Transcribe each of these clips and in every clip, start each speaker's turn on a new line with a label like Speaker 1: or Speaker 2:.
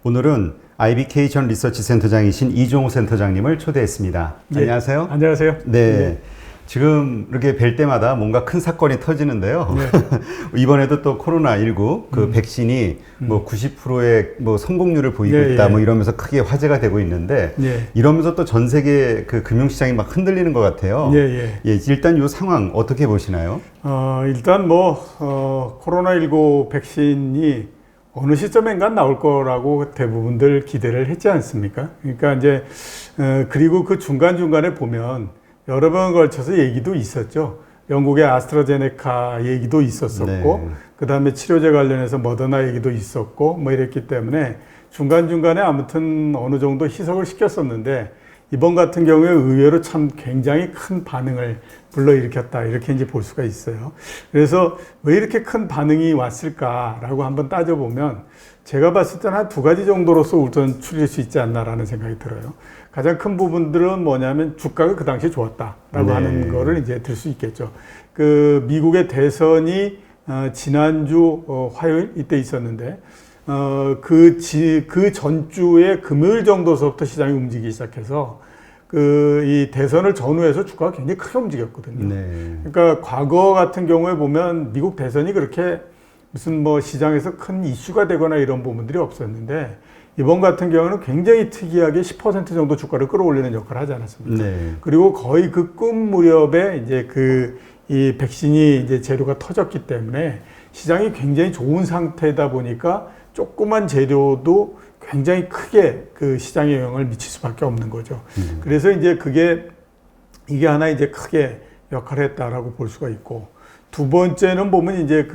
Speaker 1: 오늘은 IBK 전 리서치 센터장이신 이종호 센터장님을 초대했습니다.
Speaker 2: 네.
Speaker 1: 안녕하세요.
Speaker 2: 안녕하세요.
Speaker 1: 네. 지금 이렇게 뵐 때마다 뭔가 큰 사건이 터지는데요. 네. 이번에도 또 코로나19 그 백신이 뭐 90%의 뭐 성공률을 보이고 있다 뭐 이러면서 크게 화제가 되고 있는데 이러면서 또 전 세계 그 금융시장이 막 흔들리는 것 같아요. 예, 일단 이 상황 어떻게 보시나요?
Speaker 2: 일단 코로나19 백신이 어느 시점엔가 나올 거라고 대부분들 기대를 했지 않습니까? 그러니까 이제 그리고 그 중간중간에 보면 여러 번 걸쳐서 얘기도 있었죠. 영국의 아스트라제네카 얘기도 있었었고, 그 다음에 치료제 관련해서 모더나 얘기도 있었고, 뭐 이랬기 때문에 중간중간에 아무튼 어느 정도 희석을 시켰었는데, 이번 같은 경우에 의외로 참 굉장히 큰 반응을 불러일으켰다. 이렇게 이제 볼 수가 있어요. 그래서 왜 이렇게 큰 반응이 왔을까라고 한번 따져보면, 제가 봤을 때는 한 두 가지 정도로서 우선 추릴 수 있지 않나라는 생각이 들어요. 가장 큰 부분들은 뭐냐면 주가가 그 당시에 좋았다라고 하는 거를 이제 들 수 있겠죠. 그 미국의 대선이 지난주 화요일 이때 있었는데 그 전주에 금요일 정도서부터 시장이 움직이기 시작해서 이 대선을 전후해서 주가가 굉장히 크게 움직였거든요. 그러니까 과거 같은 경우에 보면 미국 대선이 그렇게 무슨 뭐 시장에서 큰 이슈가 되거나 이런 부분들이 없었는데 이번 같은 경우는 굉장히 특이하게 10% 정도 주가를 끌어올리는 역할을 하지 않았습니까? 그리고 거의 그 꿈 무렵에 이제 이 백신이 이제 재료가 터졌기 때문에 시장이 굉장히 좋은 상태다 보니까 조그만 재료도 굉장히 크게 그 시장에 영향을 미칠 수밖에 없는 거죠. 그래서 이제 이게 하나 이제 크게 역할을 했다라고 볼 수가 있고, 두 번째는 보면 이제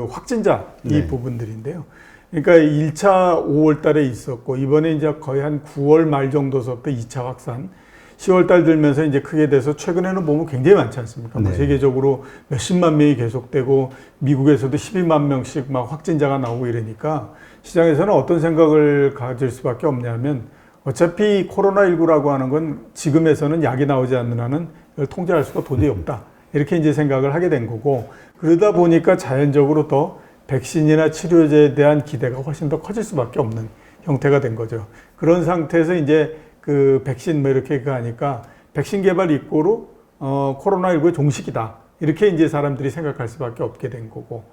Speaker 2: 확진자 이 부분들인데요. 그러니까 1차 5월 달에 있었고, 이번에 이제 거의 한 9월 말 정도서부터 2차 확산, 10월 달 들면서 이제 크게 돼서 최근에는 보면 굉장히 많지 않습니까? 뭐 세계적으로 몇십만 명이 계속되고, 미국에서도 12만 명씩 막 확진자가 나오고 이러니까, 시장에서는 어떤 생각을 가질 수밖에 없냐면, 어차피 코로나19라고 하는 건 지금에서는 약이 나오지 않는 한은 이걸 통제할 수가 도저히 없다. 이렇게 이제 생각을 하게 된 거고, 그러다 보니까 자연적으로 더 백신이나 치료제에 대한 기대가 훨씬 더 커질 수밖에 없는 형태가 된 거죠. 그런 상태에서 이제 그 백신 뭐 이렇게 하니까 백신 개발 이꼬로 코로나19의 종식이다. 이렇게 이제 사람들이 생각할 수밖에 없게 된 거고,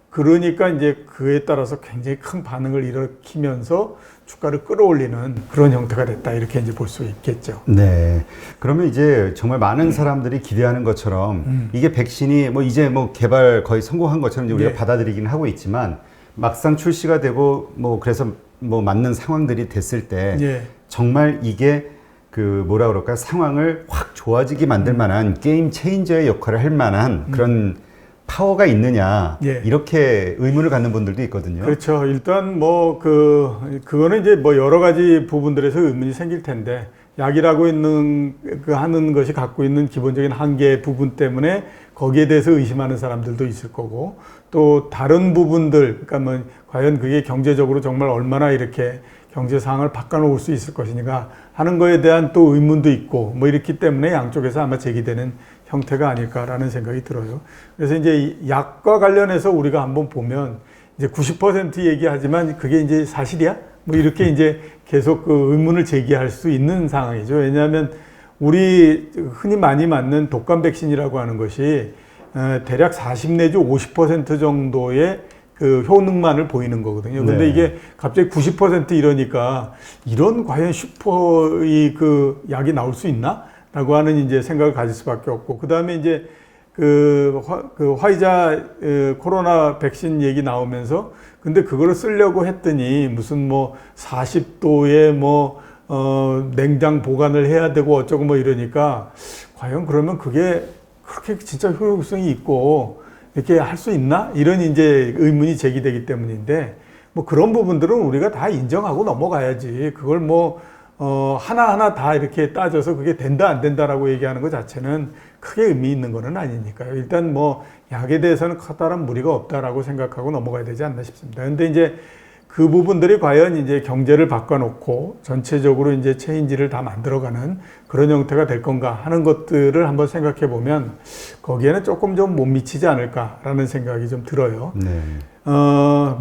Speaker 2: 그러니까 이제 그에 따라서 굉장히 큰 반응을 일으키면서 주가를 끌어올리는 그런 형태가 됐다. 이렇게 이제 볼 수 있겠죠.
Speaker 1: 네. 그러면 이제 정말 많은 사람들이 기대하는 것처럼 이게 백신이 뭐 이제 뭐 개발 거의 성공한 것처럼 이제 우리가 받아들이긴 하고 있지만 막상 출시가 되고 뭐 그래서 뭐 맞는 상황들이 됐을 때 정말 이게 그 뭐라 그럴까 상황을 확 좋아지게 만들 만한 게임 체인저의 역할을 할 만한 그런 파워가 있느냐 이렇게 의문을 갖는 분들도 있거든요.
Speaker 2: 그렇죠. 일단 그거는 이제 뭐 여러 가지 부분들에서 의문이 생길 텐데, 약이라고 하는 것이 갖고 있는 기본적인 한계 부분 때문에 거기에 대해서 의심하는 사람들도 있을 거고, 또 다른 부분들, 그러니까 뭐 과연 그게 경제적으로 정말 얼마나 이렇게 경제 상황을 바꿔놓을 수 있을 것이니까 하는 거에 대한 또 의문도 있고 뭐 이렇기 때문에 양쪽에서 아마 제기되는 형태가 아닐까라는 생각이 들어요. 그래서 이제 약과 관련해서 우리가 한번 보면 이제 90% 얘기하지만 그게 이제 사실이야? 뭐 이렇게 이제 계속 그 의문을 제기할 수 있는 상황이죠. 왜냐하면 우리 흔히 많이 맞는 독감 백신이라고 하는 것이 대략 40 내지 50% 정도의 그 효능만을 보이는 거거든요. 근데 이게 갑자기 90% 이러니까 이런 과연 슈퍼의 그 약이 나올 수 있나? 라고 하는 이제 생각을 가질 수밖에 없고, 그 다음에 이제 그 화이자 코로나 백신 얘기 나오면서 근데 그거를 쓰려고 했더니 무슨 뭐 40도에 냉장 보관을 해야 되고 어쩌고 뭐 이러니까 과연 그러면 그게 그렇게 진짜 효용성이 있고 이렇게 할 수 있나? 이런 이제 의문이 제기되기 때문인데, 뭐 그런 부분들은 우리가 다 인정하고 넘어가야지. 그걸 하나하나 다 이렇게 따져서 그게 된다 안 된다라고 얘기하는 것 자체는 크게 의미 있는 거는 아니니까요. 일단 약에 대해서는 커다란 무리가 없다라고 생각하고 넘어가야 되지 않나 싶습니다. 근데 이제 그 부분들이 과연 이제 경제를 바꿔놓고 전체적으로 이제 체인지를 다 만들어가는 그런 형태가 될 건가 하는 것들을 한번 생각해 보면 거기에는 조금 좀 못 미치지 않을까라는 생각이 좀 들어요.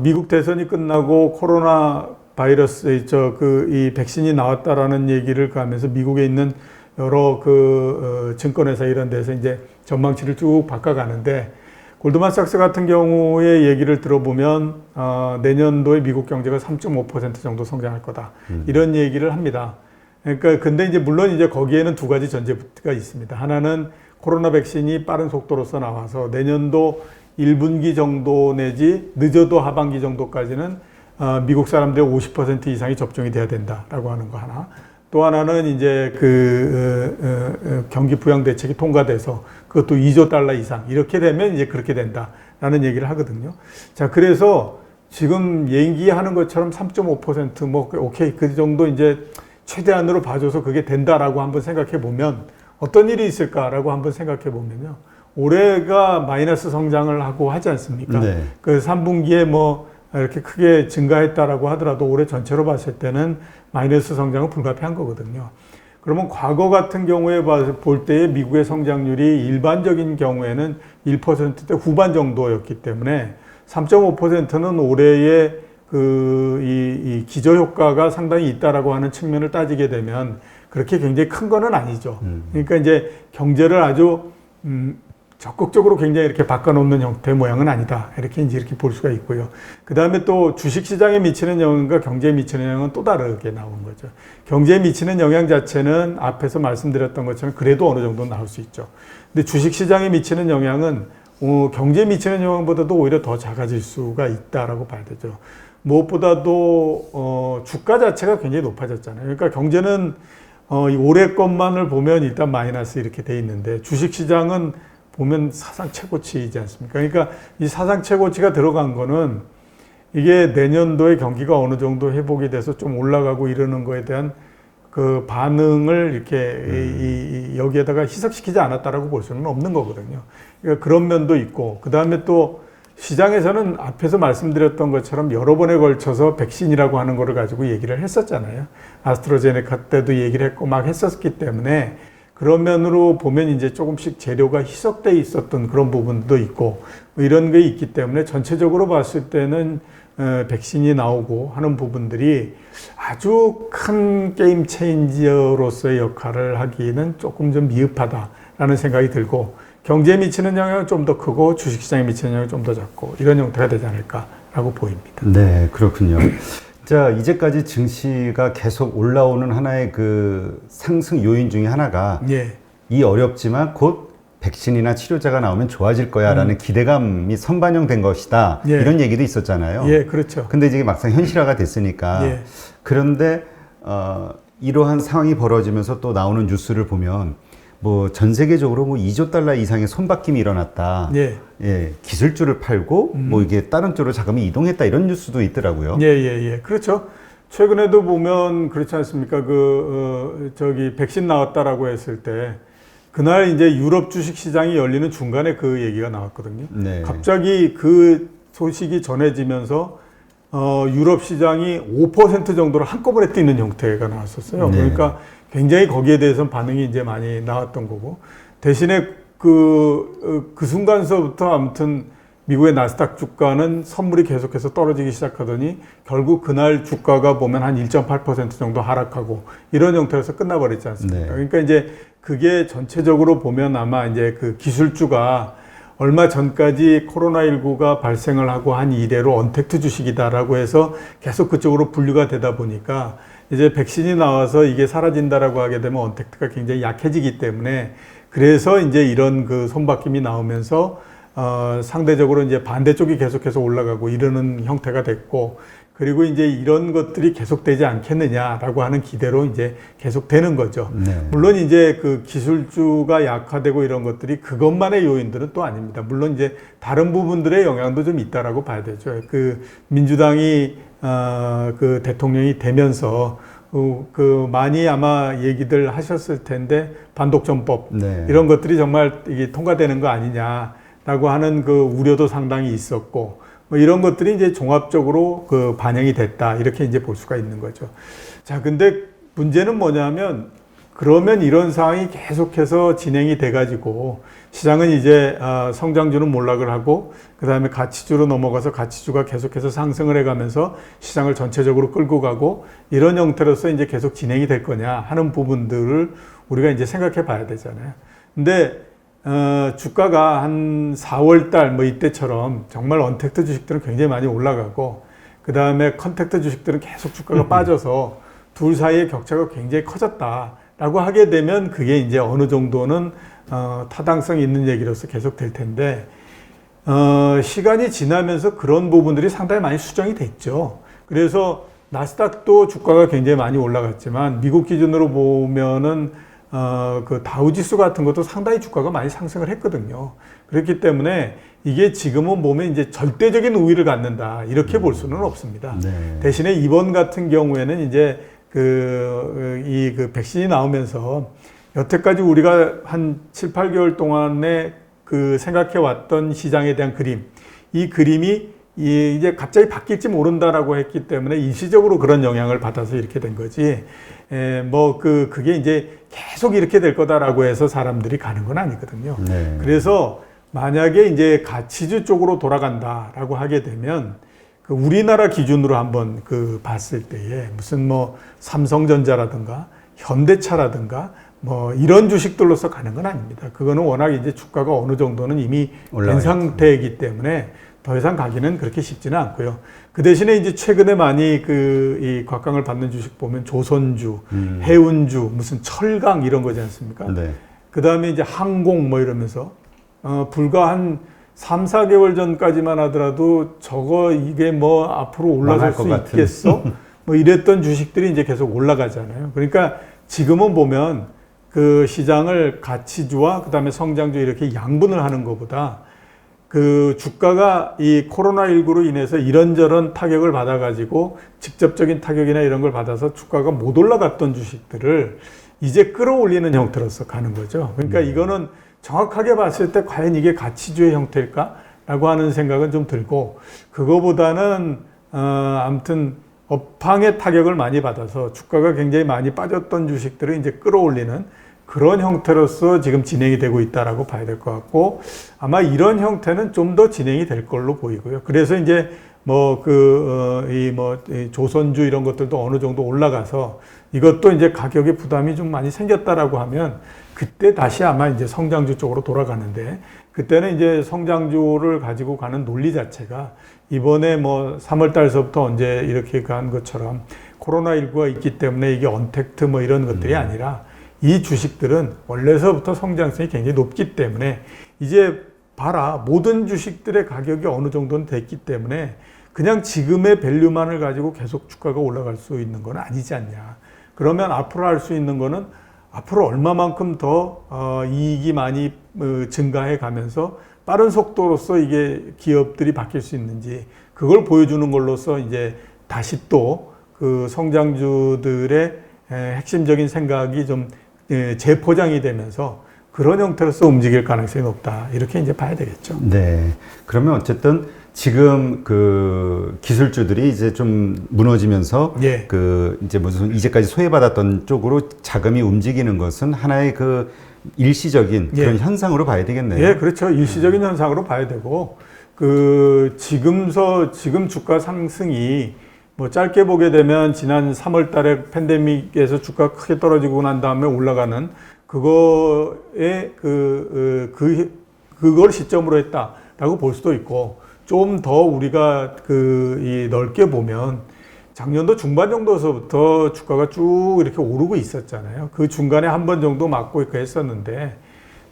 Speaker 2: 미국 대선이 끝나고 코로나 바이러스 이 백신이 나왔다라는 얘기를 하면서 미국에 있는 여러 증권회사 이런 데서 이제 전망치를 쭉 바꿔가는데, 골드만삭스 같은 경우의 얘기를 들어보면 내년도에 미국 경제가 3.5% 정도 성장할 거다, 이런 얘기를 합니다. 그러니까 근데 이제 물론 이제 거기에는 두 가지 전제가 있습니다. 하나는 코로나 백신이 빠른 속도로서 나와서 내년도 1분기 정도 내지 늦어도 하반기 정도까지는 미국 사람들의 50% 이상이 접종이 돼야 된다라고 하는 거 하나. 또 하나는 이제 경기 부양 대책이 통과돼서 그것도 2조 달러 이상 이렇게 되면 이제 그렇게 된다라는 얘기를 하거든요. 자, 그래서 지금 얘기하는 것처럼 3.5% 뭐 오케이 그 정도 이제 최대한으로 봐줘서 그게 된다라고 한번 생각해 보면 어떤 일이 있을까라고 한번 생각해 보면요. 올해가 마이너스 성장을 하고 하지 않습니까?
Speaker 1: 네.
Speaker 2: 그 3분기에 뭐 이렇게 크게 증가했다라고 하더라도 올해 전체로 봤을 때는 마이너스 성장은 불가피한 거거든요. 그러면 과거 같은 경우에 볼 때의 미국의 성장률이 일반적인 경우에는 1%대 후반 정도였기 때문에 3.5%는 올해의 이 기저효과가 상당히 있다라고 하는 측면을 따지게 되면 그렇게 굉장히 큰 거는 아니죠. 그러니까 이제 경제를 아주 적극적으로 굉장히 이렇게 바꿔놓는 형태 모양은 아니다. 이렇게 볼 수가 있고요. 그 다음에 또 주식시장에 미치는 영향과 경제에 미치는 영향은 또 다르게 나오는 거죠. 경제에 미치는 영향 자체는 앞에서 말씀드렸던 것처럼 그래도 어느 정도 나올 수 있죠. 근데 주식시장에 미치는 영향은 경제에 미치는 영향보다도 오히려 더 작아질 수가 있다라고 봐야 되죠. 무엇보다도 주가 자체가 굉장히 높아졌잖아요. 그러니까 경제는 올해 것만을 보면 일단 마이너스 이렇게 돼 있는데 주식시장은 보면 사상 최고치이지 않습니까? 그러니까 이 사상 최고치가 들어간 거는 이게 내년도에 경기가 어느 정도 회복이 돼서 좀 올라가고 이러는 거에 대한 그 반응을 이렇게 여기에다가 희석시키지 않았다라고 볼 수는 없는 거거든요. 그러니까 그런 면도 있고, 그 다음에 또 시장에서는 앞에서 말씀드렸던 것처럼 여러 번에 걸쳐서 백신이라고 하는 거를 가지고 얘기를 했었잖아요. 아스트라제네카 때도 얘기를 했고 막 했었기 때문에 그런 면으로 보면 이제 조금씩 재료가 희석돼 있었던 그런 부분도 있고 뭐 이런 게 있기 때문에 전체적으로 봤을 때는 백신이 나오고 하는 부분들이 아주 큰 게임 체인저로서의 역할을 하기는 조금 좀 미흡하다라는 생각이 들고, 경제에 미치는 영향은 좀 더 크고 주식시장에 미치는 영향은 좀 더 작고 이런 형태가 되지 않을까라고 보입니다.
Speaker 1: 네, 그렇군요. 자, 이제까지 증시가 계속 올라오는 하나의 그 상승 요인 중에 하나가
Speaker 2: 예.
Speaker 1: 이 어렵지만 곧 백신이나 치료제가 나오면 좋아질 거야라는 기대감이 선반영된 것이다.
Speaker 2: 예.
Speaker 1: 이런 얘기도 있었잖아요.
Speaker 2: 예, 그렇죠.
Speaker 1: 근데 이제 막상 현실화가 됐으니까.
Speaker 2: 예.
Speaker 1: 그런데 이러한 상황이 벌어지면서 또 나오는 뉴스를 보면 뭐 전 세계적으로 뭐 2조 달러 이상의 손바뀜이 일어났다.
Speaker 2: 예.
Speaker 1: 예, 기술주를 팔고 뭐 이게 다른 쪽으로 자금이 이동했다 이런 뉴스도 있더라고요.
Speaker 2: 예. 그렇죠. 최근에도 보면 그렇지 않습니까? 백신 나왔다라고 했을 때 그날 이제 유럽 주식 시장이 열리는 중간에 그 얘기가 나왔거든요.
Speaker 1: 네.
Speaker 2: 갑자기 그 소식이 전해지면서 유럽 시장이 5% 정도로 한꺼번에 뛰는 형태가 나왔었어요.
Speaker 1: 네.
Speaker 2: 그러니까 굉장히 거기에 대해서는 반응이 이제 많이 나왔던 거고, 대신에 그 순간서부터 아무튼 미국의 나스닥 주가는 선물이 계속해서 떨어지기 시작하더니 결국 그날 주가가 보면 한 1.8% 정도 하락하고 이런 형태로서 끝나버렸지 않습니까?
Speaker 1: 네.
Speaker 2: 그러니까 이제 그게 전체적으로 보면 아마 이제 그 기술주가 얼마 전까지 코로나19가 발생을 하고 한 이래로 언택트 주식이다라고 해서 계속 그쪽으로 분류가 되다 보니까 이제 백신이 나와서 이게 사라진다라고 하게 되면 언택트가 굉장히 약해지기 때문에, 그래서 이제 이런 그 손바뀜이 나오면서 상대적으로 이제 반대쪽이 계속해서 올라가고 이러는 형태가 됐고, 그리고 이제 이런 것들이 계속되지 않겠느냐라고 하는 기대로 이제 계속되는 거죠.
Speaker 1: 네.
Speaker 2: 물론 이제 그 기술주가 약화되고 이런 것들이 그것만의 요인들은 또 아닙니다. 물론 이제 다른 부분들의 영향도 좀 있다라고 봐야 되죠. 그 민주당이 그 대통령이 되면서 많이 아마 얘기들 하셨을 텐데 반독점법
Speaker 1: 네.
Speaker 2: 이런 것들이 정말 이게 통과되는 거 아니냐라고 하는 그 우려도 상당히 있었고, 뭐 이런 것들이 이제 종합적으로 그 반영이 됐다 이렇게 이제 볼 수가 있는 거죠. 자, 근데 문제는 뭐냐면 그러면 이런 상황이 계속해서 진행이 돼가지고 시장은 이제 성장주는 몰락을 하고 그 다음에 가치주로 넘어가서 가치주가 계속해서 상승을 해가면서 시장을 전체적으로 끌고 가고 이런 형태로서 이제 계속 진행이 될 거냐 하는 부분들을 우리가 이제 생각해 봐야 되잖아요. 근데 주가가 한 4월 달 뭐 이때처럼 정말 언택트 주식들은 굉장히 많이 올라가고 그 다음에 컨택트 주식들은 계속 주가가 빠져서 둘 사이의 격차가 굉장히 커졌다라고 하게 되면 그게 이제 어느 정도는 타당성 있는 얘기로서 계속 될 텐데 시간이 지나면서 그런 부분들이 상당히 많이 수정이 됐죠. 그래서 나스닥도 주가가 굉장히 많이 올라갔지만 미국 기준으로 보면은 그 다우지수 같은 것도 상당히 주가가 많이 상승을 했거든요. 그렇기 때문에 이게 지금은 보면 이제 절대적인 우위를 갖는다 이렇게 볼 수는 없습니다.
Speaker 1: 네.
Speaker 2: 대신에 이번 같은 경우에는 이제 그 백신이 나오면서 여태까지 우리가 한 7, 8개월 동안에 그 생각해 왔던 시장에 대한 그림, 이 그림이 이제 갑자기 바뀔지 모른다라고 했기 때문에 일시적으로 그런 영향을 받아서 이렇게 된 거지. 그게 이제 계속 이렇게 될 거다라고 해서 사람들이 가는 건 아니거든요.
Speaker 1: 네.
Speaker 2: 그래서 만약에 이제 가치주 쪽으로 돌아간다라고 하게 되면 그 우리나라 기준으로 한번 그 봤을 때에 무슨 뭐 삼성전자라든가 현대차라든가 뭐 이런 주식들로서 가는 건 아닙니다. 그거는 워낙 이제 주가가 어느 정도는 이미 된 상태이기 때문에 더 이상 가기는 그렇게 쉽지는 않고요. 그 대신에 이제 최근에 많이 이 곽강을 받는 주식 보면 조선주, 해운주, 무슨 철강 이런 거지 않습니까? 네. 그 다음에 이제 항공 뭐 이러면서 불과 한 3, 4개월 전까지만 하더라도 이게 뭐 앞으로 올라갈 수 있겠어? 뭐 이랬던 주식들이 이제 계속 올라가잖아요. 그러니까 지금은 보면 그 시장을 가치주와 그 다음에 성장주 이렇게 양분을 하는 것보다 그 주가가 이 코로나19로 인해서 이런저런 타격을 받아가지고 직접적인 타격이나 이런 걸 받아서 주가가 못 올라갔던 주식들을 이제 끌어올리는 형태로서 가는 거죠. 그러니까 이거는 정확하게 봤을 때 과연 이게 가치주의 형태일까라고 하는 생각은 좀 들고 그거보다는 아무튼 업황의 타격을 많이 받아서 주가가 굉장히 많이 빠졌던 주식들을 이제 끌어올리는 그런 형태로서 지금 진행이 되고 있다라고 봐야 될 것 같고 아마 이런 형태는 좀 더 진행이 될 걸로 보이고요. 그래서 이제 조선주 이런 것들도 어느 정도 올라가서 이것도 이제 가격의 부담이 좀 많이 생겼다라고 하면 그때 다시 아마 이제 성장주 쪽으로 돌아가는데 그때는 이제 성장주를 가지고 가는 논리 자체가 이번에 뭐 3월 달서부터 언제 이렇게 간 것처럼 코로나19가 있기 때문에 이게 언택트 뭐 이런 것들이 아니라 이 주식들은 원래서부터 성장성이 굉장히 높기 때문에 이제 봐라 모든 주식들의 가격이 어느 정도는 됐기 때문에 그냥 지금의 밸류만을 가지고 계속 주가가 올라갈 수 있는 건 아니지 않냐. 그러면 앞으로 할 수 있는 거는 앞으로 얼마만큼 더 이익이 많이 증가해 가면서 빠른 속도로서 이게 기업들이 바뀔 수 있는지 그걸 보여주는 걸로서 이제 다시 또 그 성장주들의 핵심적인 생각이 좀 재포장이 되면서 그런 형태로서 움직일 가능성이 높다. 이렇게 이제 봐야 되겠죠.
Speaker 1: 네. 그러면 어쨌든 지금 그 기술주들이 이제 좀 무너지면서
Speaker 2: 예.
Speaker 1: 그 이제 무슨 이제까지 소외받았던 쪽으로 자금이 움직이는 것은 하나의 그 일시적인 그런 현상으로 봐야 되겠네요.
Speaker 2: 예, 그렇죠. 일시적인 현상으로 봐야 되고 지금 주가 상승이 뭐 짧게 보게 되면 지난 3월 달에 팬데믹에서 주가가 크게 떨어지고 난 다음에 올라가는 그거에 그걸 시점으로 했다라고 볼 수도 있고 좀 더 우리가 넓게 보면 작년도 중반 정도서부터 주가가 쭉 이렇게 오르고 있었잖아요. 그 중간에 한 번 정도 맞고 이렇게 했었는데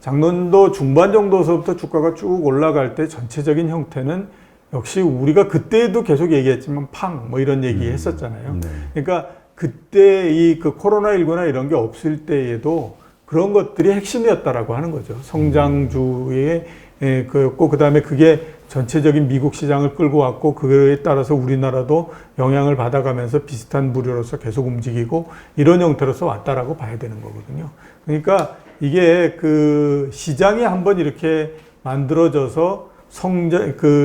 Speaker 2: 작년도 중반 정도서부터 주가가 쭉 올라갈 때 전체적인 형태는 역시 우리가 그때도 계속 얘기했지만 뭐 이런 얘기 했었잖아요. 그러니까 그때 그 코로나19나 이런 게 없을 때에도 그런 것들이 핵심이었다라고 하는 거죠. 성장주의 그였고 그다음에 그게 전체적인 미국 시장을 끌고 왔고 그에 따라서 우리나라도 영향을 받아가면서 비슷한 부류로서 계속 움직이고 이런 형태로서 왔다라고 봐야 되는 거거든요. 그러니까 이게 그 시장이 한번 이렇게 만들어져서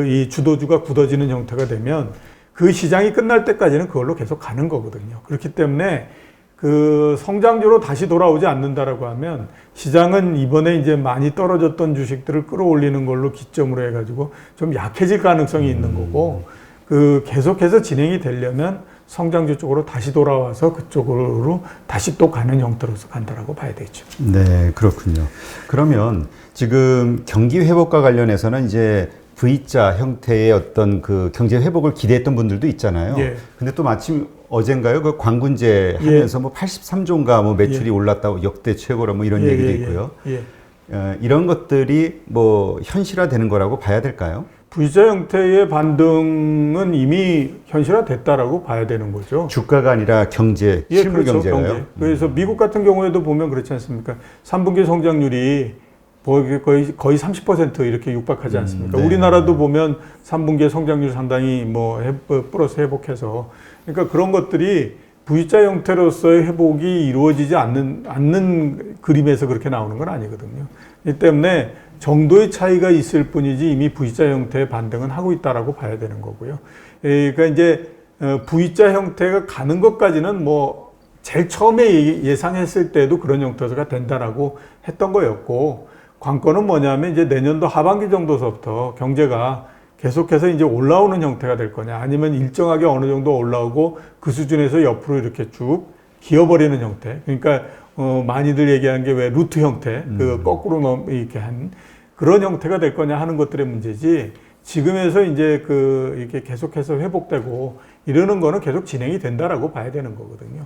Speaker 2: 이 주도주가 굳어지는 형태가 되면 그 시장이 끝날 때까지는 그걸로 계속 가는 거거든요. 그렇기 때문에 그 성장주로 다시 돌아오지 않는다라고 하면 시장은 이번에 이제 많이 떨어졌던 주식들을 끌어올리는 걸로 기점으로 해가지고 좀 약해질 가능성이 있는 거고, 그 계속해서 진행이 되려면 성장주 쪽으로 다시 돌아와서 그쪽으로 다시 또 가는 형태로서 간다라고 봐야 되죠.
Speaker 1: 네, 그렇군요. 그러면 지금 경기 회복과 관련해서는 이제 V자 형태의 어떤 그 경제 회복을 기대했던 분들도 있잖아요.
Speaker 2: 예.
Speaker 1: 근데 또 마침 어젠가요? 그 광군제 하면서 뭐 83조인가 뭐 매출이 올랐다고 역대 최고로 뭐 이런 얘기도 있고요. 이런 것들이 뭐 현실화되는 거라고 봐야 될까요?
Speaker 2: V자 형태의 반등은 이미 현실화됐다라고 봐야 되는 거죠.
Speaker 1: 주가가 아니라 경제, 실물
Speaker 2: 그렇죠,
Speaker 1: 경제가요.
Speaker 2: 경제. 그래서 미국 같은 경우에도 보면 그렇지 않습니까? 3분기 성장률이 거의 30% 이렇게 육박하지 않습니까?
Speaker 1: 네.
Speaker 2: 우리나라도 보면 3분기에 성장률 상당히 뭐 플러스 회복해서, 그러니까 그런 것들이 V자 형태로서의 회복이 이루어지지 않는 그림에서 그렇게 나오는 건 아니거든요. 이 때문에 정도의 차이가 있을 뿐이지 이미 V자 형태의 반등은 하고 있다라고 봐야 되는 거고요. 그러니까 이제 V자 형태가 가는 것까지는 뭐 제일 처음에 예상했을 때도 그런 형태가 된다라고 했던 거였고, 관건은 뭐냐면 이제 내년도 하반기 정도서부터 경제가 계속해서 이제 올라오는 형태가 될 거냐, 아니면 일정하게 어느 정도 올라오고 그 수준에서 옆으로 이렇게 쭉 기어버리는 형태. 그러니까 많이들 얘기하는 게 왜 루트 형태, 그 거꾸로 이렇게 한 그런 형태가 될 거냐 하는 것들의 문제지, 지금에서 이제 이렇게 계속해서 회복되고 이러는 거는 계속 진행이 된다라고 봐야 되는 거거든요.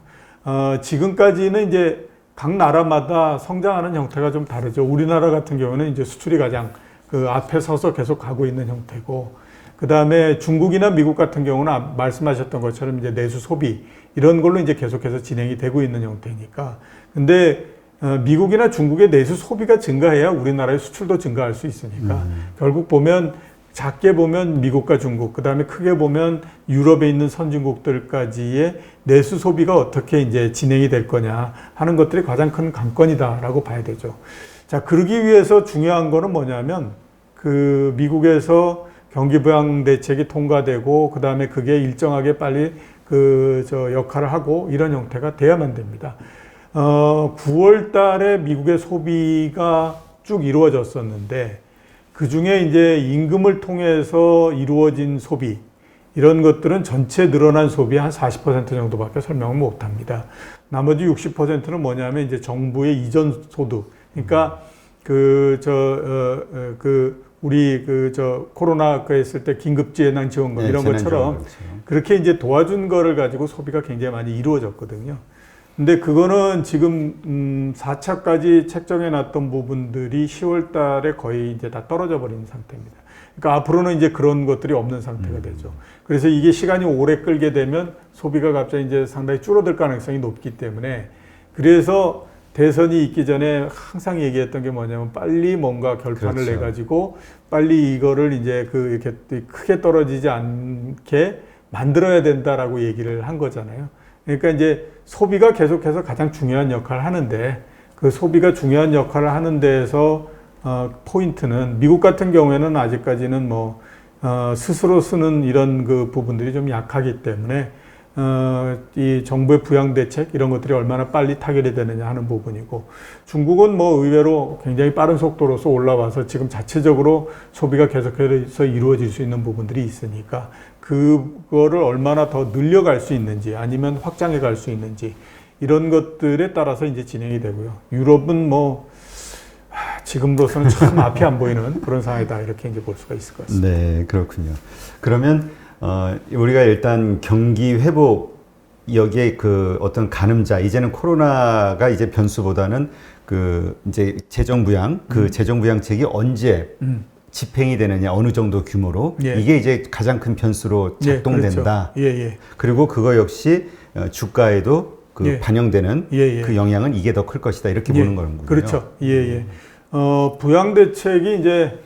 Speaker 2: 지금까지는 이제 각 나라마다 성장하는 형태가 좀 다르죠. 우리나라 같은 경우는 이제 수출이 가장 그 앞에 서서 계속 가고 있는 형태고, 그 다음에 중국이나 미국 같은 경우는 말씀하셨던 것처럼 이제 내수 소비 이런 걸로 이제 계속해서 진행이 되고 있는 형태니까. 근데 미국이나 중국의 내수 소비가 증가해야 우리나라의 수출도 증가할 수 있으니까 결국 보면 작게 보면 미국과 중국, 그 다음에 크게 보면 유럽에 있는 선진국들까지의 내수 소비가 어떻게 이제 진행이 될 거냐 하는 것들이 가장 큰 관건이다라고 봐야 되죠. 자, 그러기 위해서 중요한 거는 뭐냐면 그 미국에서 경기 부양 대책이 통과되고 그 다음에 그게 일정하게 빨리 역할을 하고 이런 형태가 돼야만 됩니다. 9월 달에 미국의 소비가 쭉 이루어졌었는데, 그 중에 이제 임금을 통해서 이루어진 소비, 이런 것들은 전체 늘어난 소비의 한 40% 정도밖에 설명을 못 합니다. 나머지 60%는 뭐냐면 이제 정부의 이전 소득. 그러니까 우리 코로나 했을 때 긴급재난 지원금 이런 것처럼 그렇게 이제 도와준 거를 가지고 소비가 굉장히 많이 이루어졌거든요. 근데 그거는 지금 4차까지 책정해 놨던 부분들이 10월 달에 거의 이제 다 떨어져 버린 상태입니다. 그러니까 앞으로는 이제 그런 것들이 없는 상태가 되죠. 그래서 이게 시간이 오래 끌게 되면 소비가 갑자기 이제 상당히 줄어들 가능성이 높기 때문에, 그래서 대선이 있기 전에 항상 얘기했던 게 뭐냐면 빨리 뭔가 결판을
Speaker 1: 그렇죠.
Speaker 2: 내가지고 빨리 이거를 이제 이렇게 크게 떨어지지 않게 만들어야 된다라고 얘기를 한 거잖아요. 그러니까 이제 소비가 계속해서 가장 중요한 역할을 하는데, 그 소비가 중요한 역할을 하는 데에서 포인트는 미국 같은 경우에는 아직까지는 스스로 쓰는 이런 그 부분들이 좀 약하기 때문에 이 정부의 부양 대책 이런 것들이 얼마나 빨리 타결이 되느냐 하는 부분이고, 중국은 의외로 굉장히 빠른 속도로서 올라와서 지금 자체적으로 소비가 계속해서 이루어질 수 있는 부분들이 있으니까 그거를 얼마나 더 늘려갈 수 있는지 아니면 확장해 갈 수 있는지 이런 것들에 따라서 이제 진행이 되고요. 유럽은 지금으로서는 참 앞이 안 보이는 그런 상황이다, 이렇게 이제 볼 수가 있을 것 같습니다.
Speaker 1: 네, 그렇군요. 그러면 우리가 일단 경기 회복, 여기에 어떤 가늠자, 이제는 코로나가 이제 변수보다는 이제 재정 부양, 재정 부양책이 언제 집행이 되느냐, 어느 정도 규모로, 이게 이제 가장 큰 변수로 작동된다.
Speaker 2: 그렇죠.
Speaker 1: 그리고 그거 역시 주가에도 반영되는 그 영향은 이게 더 클 것이다, 이렇게 보는 거군요.
Speaker 2: 그렇죠. 부양 대책이 이제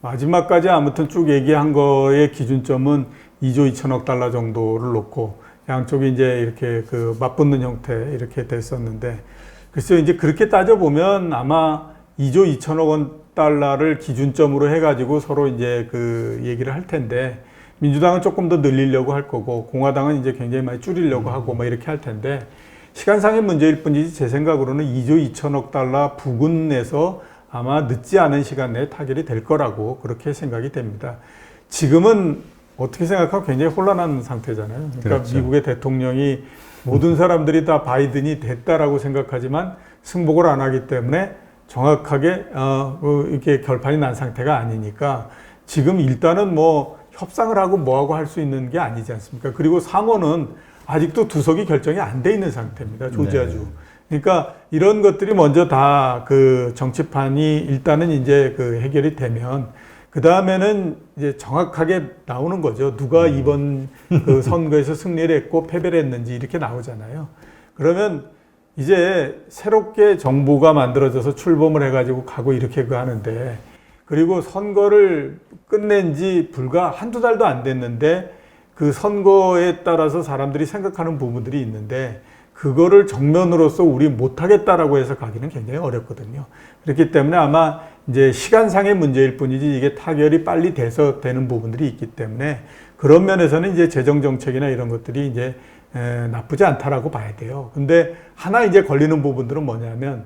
Speaker 2: 마지막까지 아무튼 쭉 얘기한 거의 기준점은 2조 2천억 달러 정도를 놓고 양쪽이 이제 이렇게 맞붙는 형태 이렇게 됐었는데, 글쎄요, 이제 그렇게 따져보면 아마 2조 2천억 원 달러를 기준점으로 해가지고 서로 이제 얘기를 할 텐데, 민주당은 조금 더 늘리려고 할 거고 공화당은 이제 굉장히 많이 줄이려고 하고 이렇게 할 텐데, 시간상의 문제일 뿐이지 제 생각으로는 2조 2천억 달러 부근에서 아마 늦지 않은 시간 내에 타결이 될 거라고 그렇게 생각이 됩니다. 지금은 어떻게 생각하면 굉장히 혼란한 상태잖아요. 그러니까
Speaker 1: 그렇죠.
Speaker 2: 미국의 대통령이 모든 사람들이 다 바이든이 됐다라고 생각하지만 승복을 안 하기 때문에 정확하게 이렇게 결판이 난 상태가 아니니까 지금 일단은 뭐 협상을 하고 뭐하고 할 수 있는 게 아니지 않습니까? 그리고 상원은 아직도 두석이 결정이 안 돼 있는 상태입니다. 조지아주.
Speaker 1: 네.
Speaker 2: 그러니까 이런 것들이 먼저 다 그 정치판이 일단은 이제 그 해결이 되면 그 다음에는 이제 정확하게 나오는 거죠. 누가 이번 그 선거에서 승리를 했고 패배를 했는지 이렇게 나오잖아요. 그러면 이제 새롭게 정부가 만들어져서 출범을 해가지고 가고 이렇게 그 하는데 그리고 선거를 끝낸 지 불과 한두 달도 안 됐는데 그 선거에 따라서 사람들이 생각하는 부분들이 있는데 그거를 정면으로서 우리 못하겠다라고 해서 가기는 굉장히 어렵거든요. 그렇기 때문에 아마 이제 시간상의 문제일 뿐이지 이게 타결이 빨리 돼서 되는 부분들이 있기 때문에 그런 면에서는 이제 재정정책이나 이런 것들이 이제 나쁘지 않다라고 봐야 돼요. 근데 하나 이제 걸리는 부분들은 뭐냐면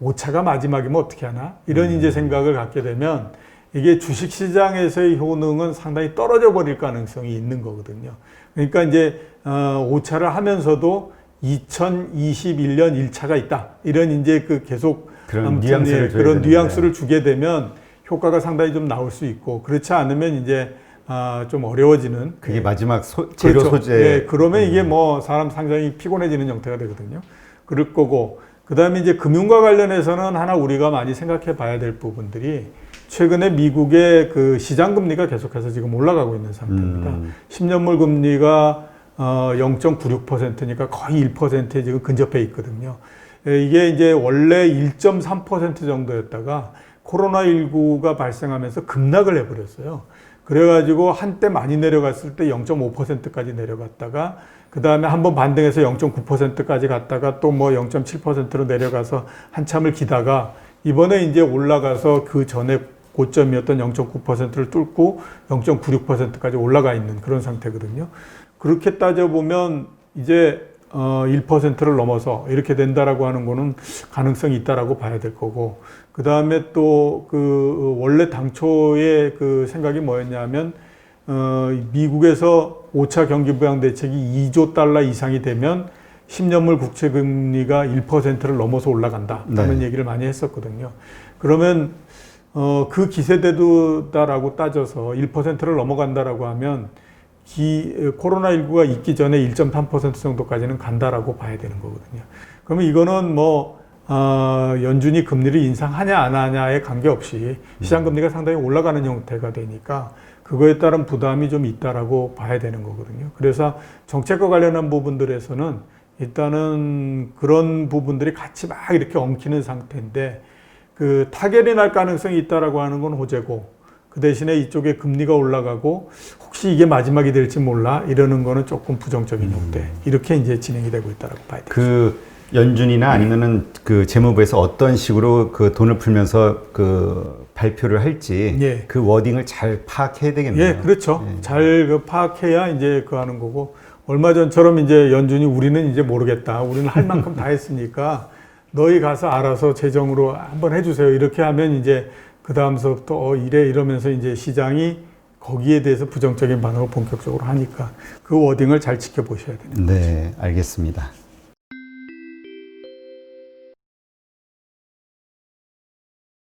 Speaker 2: 5차가 마지막이면 어떻게 하나? 이런 이제 생각을 갖게 되면 이게 주식시장에서의 효능은 상당히 떨어져 버릴 가능성이 있는 거거든요. 그러니까 이제 5차를 하면서도 2021년 1차가 있다. 이런 이제 그 계속
Speaker 1: 그런 뉘앙스를
Speaker 2: 그런 뉘앙스를 주게 되면 효과가 상당히 좀 나올 수 있고 그렇지 않으면 이제 좀 어려워지는
Speaker 1: 그게 마지막 재료
Speaker 2: 그렇죠.
Speaker 1: 소재.
Speaker 2: 예, 그러면 이게 뭐 사람 상당히 피곤해지는 형태가 되거든요. 그럴 거고 그다음에 이제 금융과 관련해서는 하나 우리가 많이 생각해 봐야 될 부분들이 최근에 미국의 그 시장 금리가 계속해서 지금 올라가고 있는 상태입니다. 10년물 금리가 0.96%니까 거의 1%에 지금 근접해 있거든요. 이게 이제 원래 1.3% 정도였다가 코로나19가 발생하면서 급락을 해버렸어요. 그래가지고 한때 많이 내려갔을 때 0.5%까지 내려갔다가 그 다음에 한번 반등해서 0.9%까지 갔다가 또 뭐 0.7%로 내려가서 한참을 기다가 이번에 이제 올라가서 그 전에 고점이었던 0.9%를 뚫고 0.96%까지 올라가 있는 그런 상태거든요. 그렇게 따져보면 이제 1%를 넘어서 이렇게 된다라고 하는 거는 가능성이 있다라고 봐야 될 거고 그 다음에 또 그 원래 당초의 그 생각이 뭐였냐면 미국에서 5차 경기 부양 대책이 2조 달러 이상이 되면 10년물 국채 금리가 1%를 넘어서 올라간다라는
Speaker 1: 네.
Speaker 2: 얘기를 많이 했었거든요. 그러면 그 기세대도다라고 따져서 1%를 넘어간다라고 하면 코로나19가 있기 전에 1.3% 정도까지는 간다라고 봐야 되는 거거든요. 그러면 이거는 뭐 연준이 금리를 인상하냐 안 하냐에 관계없이 시장 금리가 상당히 올라가는 형태가 되니까 그거에 따른 부담이 좀 있다라고 봐야 되는 거거든요. 그래서 정책과 관련한 부분들에서는 일단은 그런 부분들이 같이 막 이렇게 엉키는 상태인데 그 타결이 날 가능성이 있다라고 하는 건 호재고 그 대신에 이쪽에 금리가 올라가고 혹시 이게 마지막이 될지 몰라 이러는 거는 조금 부정적인 형태 이렇게 이제 진행이 되고 있다라고 봐야 돼요.
Speaker 1: 그 연준이나 아니면은 그 재무부에서 어떤 식으로 그 돈을 풀면서 그 발표를 할지
Speaker 2: 예.
Speaker 1: 그 워딩을 잘 파악해야 되겠네요.
Speaker 2: 예, 그렇죠.
Speaker 1: 예.
Speaker 2: 잘 그 파악해야 이제 그 하는 거고 얼마 전처럼 이제 연준이 우리는 이제 모르겠다. 우리는 할 만큼 다 했으니까 너희 가서 알아서 재정으로 한번 해주세요. 이렇게 하면 이제 그 다음서부터 이래 이러면서 이제 시장이 거기에 대해서 부정적인 반응을 본격적으로 하니까 그 워딩을 잘 지켜보셔야 됩니다.
Speaker 1: 네, 알겠습니다.